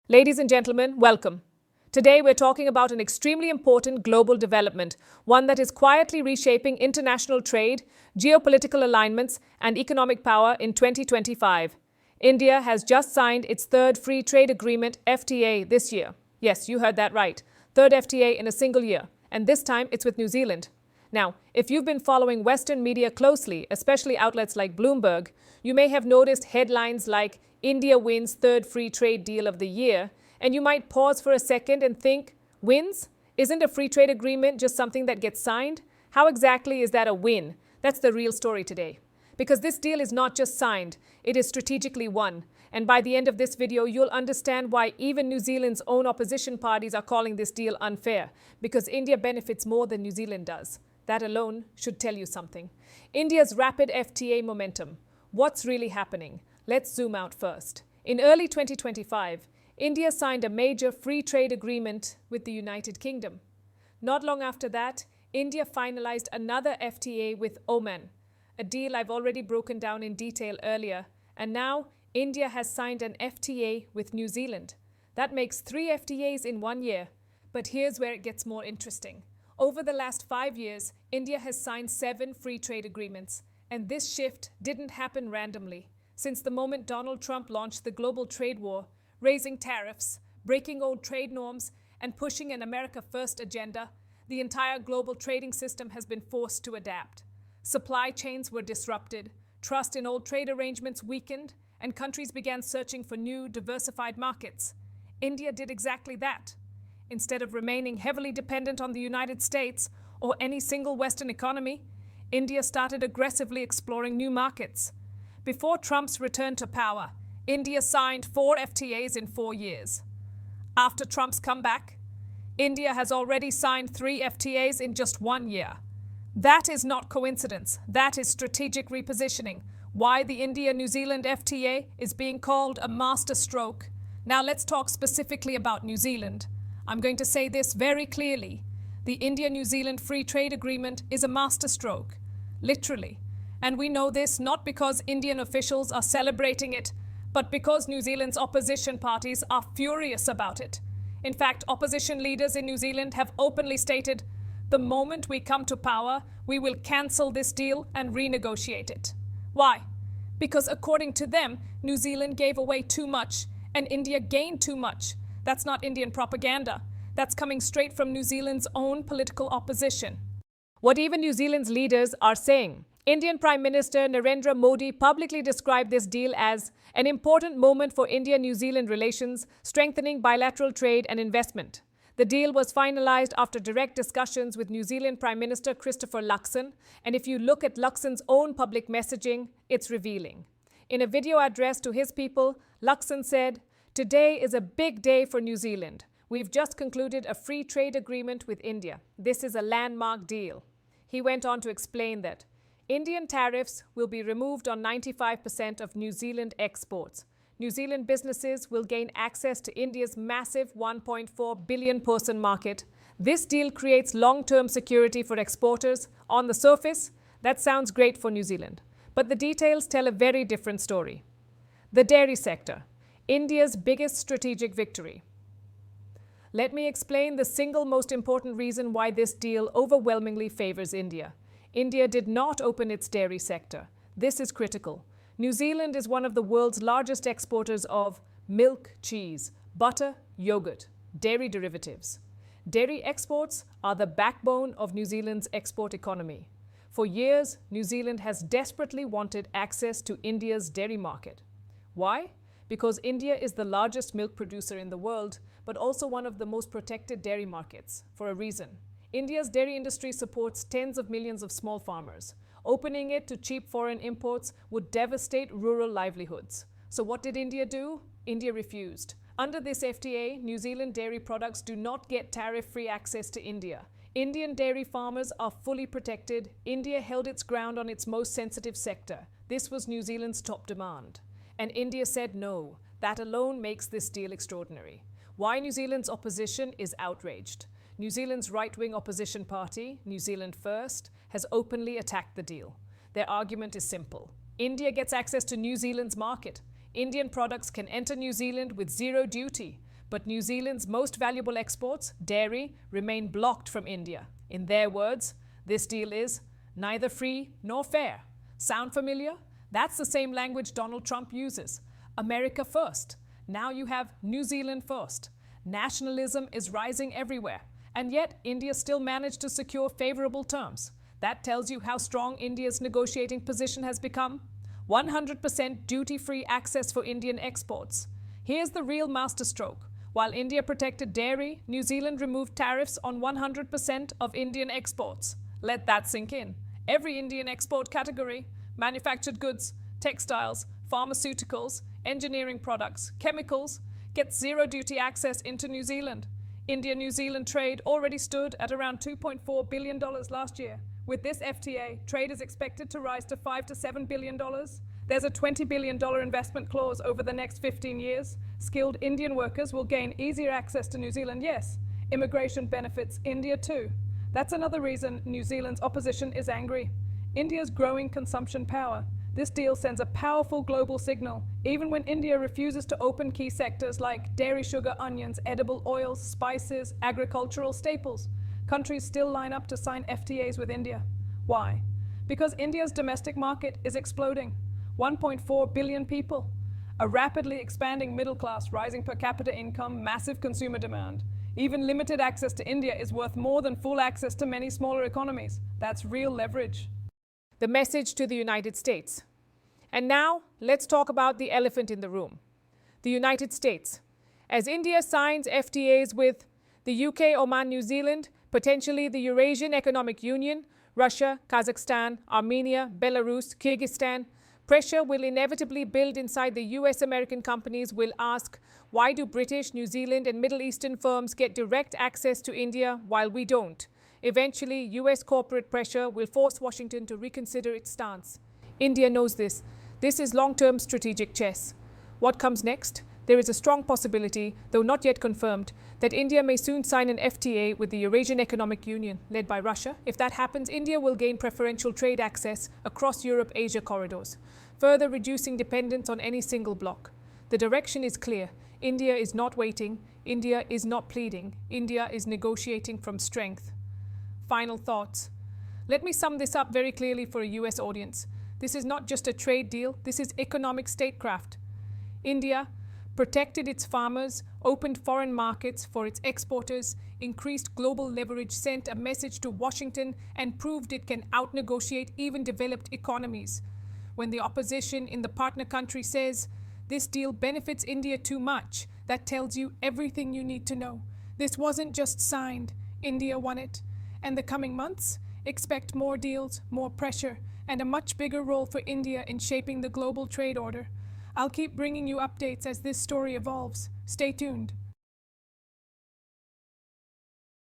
Ladies and gentlemen, welcome. Today we're talking about an extremely important global development, one that is quietly reshaping international trade, geopolitical alignments, and economic power in 2025. India has just signed its third free trade agreement, FTA, this year. Yes, you heard that right. Third FTA in a single year. And this time it's with New Zealand. Now, if you've been following Western media closely, especially outlets like Bloomberg, you may have noticed headlines like India wins third free trade deal of the year, and you might pause for a second and think, wins? Isn't a free trade agreement just something that gets signed? How exactly is that a win? That's the real story today. Because this deal is not just signed, it is strategically won. And by the end of this video, you'll understand why even New Zealand's own opposition parties are calling this deal unfair, because India benefits more than New Zealand does. That alone should tell you something. India's rapid FTA momentum. What's really happening? Let's zoom out first. In early 2025, India signed a major free trade agreement with the United Kingdom. Not long after that, India finalized another FTA with Oman, a deal I've already broken down in detail earlier. And now, India has signed an FTA with New Zealand. That makes 3 FTAs in 1 year. But here's where it gets more interesting. Over the last 5 years, India has signed 7 free trade agreements. And this shift didn't happen randomly. Since the moment Donald Trump launched the global trade war, raising tariffs, breaking old trade norms, and pushing an America First agenda, the entire global trading system has been forced to adapt. Supply chains were disrupted, trust in old trade arrangements weakened, and countries began searching for new, diversified markets. India did exactly that. Instead of remaining heavily dependent on the United States or any single Western economy, India started aggressively exploring new markets. Before Trump's return to power, India signed 4 FTAs in 4 years. After Trump's comeback, India has already signed 3 FTAs in just 1 year. That is not coincidence. That is strategic repositioning. Why the India-New Zealand FTA is being called a masterstroke. Now let's talk specifically about New Zealand. I'm going to say this very clearly. The India-New Zealand Free Trade Agreement is a masterstroke, literally. And we know this not because Indian officials are celebrating it, but because New Zealand's opposition parties are furious about it. In fact, opposition leaders in New Zealand have openly stated, the moment we come to power, we will cancel this deal and renegotiate it. Why? Because according to them, New Zealand gave away too much and India gained too much. That's not Indian propaganda. That's coming straight from New Zealand's own political opposition. What even New Zealand's leaders are saying. Indian Prime Minister Narendra Modi publicly described this deal as an important moment for India-New Zealand relations, strengthening bilateral trade and investment. The deal was finalized after direct discussions with New Zealand Prime Minister Christopher Luxon, and if you look at Luxon's own public messaging, it's revealing. In a video address to his people, Luxon said, "Today is a big day for New Zealand. We've just concluded a free trade agreement with India. This is a landmark deal." He went on to explain that Indian tariffs will be removed on 95% of New Zealand exports. New Zealand businesses will gain access to India's massive 1.4 billion person market. This deal creates long-term security for exporters. On the surface, that sounds great for New Zealand. But the details tell a very different story. The dairy sector, India's biggest strategic victory. Let me explain the single most important reason why this deal overwhelmingly favors India. India did not open its dairy sector. This is critical. New Zealand is one of the world's largest exporters of milk, cheese, butter, yogurt, dairy derivatives. Dairy exports are the backbone of New Zealand's export economy. For years, New Zealand has desperately wanted access to India's dairy market. Why? Because India is the largest milk producer in the world, but also one of the most protected dairy markets, for a reason. India's dairy industry supports tens of millions of small farmers. Opening it to cheap foreign imports would devastate rural livelihoods. So what did India do? India refused. Under this FTA, New Zealand dairy products do not get tariff-free access to India. Indian dairy farmers are fully protected. India held its ground on its most sensitive sector. This was New Zealand's top demand. And India said no. That alone makes this deal extraordinary. Why New Zealand's opposition is outraged. New Zealand's right-wing opposition party, New Zealand First, has openly attacked the deal. Their argument is simple. India gets access to New Zealand's market. Indian products can enter New Zealand with zero duty. But New Zealand's most valuable exports, dairy, remain blocked from India. In their words, this deal is neither free nor fair. Sound familiar? That's the same language Donald Trump uses. America first. Now you have New Zealand first. Nationalism is rising everywhere. And yet, India still managed to secure favorable terms. That tells you how strong India's negotiating position has become. 100% duty-free access for Indian exports. Here's the real masterstroke. While India protected dairy, New Zealand removed tariffs on 100% of Indian exports. Let that sink in. Every Indian export category, manufactured goods, textiles, pharmaceuticals, engineering products, chemicals, gets zero duty access into New Zealand. India-New Zealand trade already stood at around $2.4 billion last year. With this FTA, trade is expected to rise to $5 to $7 billion. There's a $20 billion investment clause over the next 15 years. Skilled Indian workers will gain easier access to New Zealand, yes. Immigration benefits India too. That's another reason New Zealand's opposition is angry. India's growing consumption power. This deal sends a powerful global signal, even when India refuses to open key sectors like dairy, sugar, onions, edible oils, spices, agricultural staples. Countries still line up to sign FTAs with India. Why? Because India's domestic market is exploding. 1.4 billion people. A rapidly expanding middle class, rising per capita income, massive consumer demand. Even limited access to India is worth more than full access to many smaller economies. That's real leverage. The message to the United States. And now, let's talk about the elephant in the room. The United States. As India signs FTAs with the UK, Oman, New Zealand, potentially the Eurasian Economic Union, Russia, Kazakhstan, Armenia, Belarus, Kyrgyzstan, pressure will inevitably build inside the US-American companies will ask, why do British, New Zealand and Middle Eastern firms get direct access to India while we don't? Eventually, US corporate pressure will force Washington to reconsider its stance. India knows this. This is long-term strategic chess. What comes next? There is a strong possibility, though not yet confirmed, that India may soon sign an FTA with the Eurasian Economic Union, led by Russia. If that happens, India will gain preferential trade access across Europe-Asia corridors, further reducing dependence on any single bloc. The direction is clear. India is not waiting. India is not pleading. India is negotiating from strength. Final thoughts. Let me sum this up very clearly for a US audience. This is not just a trade deal. This is economic statecraft. India protected its farmers, opened foreign markets for its exporters, increased global leverage, sent a message to Washington, and proved it can outnegotiate even developed economies. When the opposition in the partner country says, this deal benefits India too much, that tells you everything you need to know. This wasn't just signed. India won it. And the coming months, expect more deals, more pressure, and a much bigger role for India in shaping the global trade order. I'll keep bringing you updates as this story evolves. Stay tuned.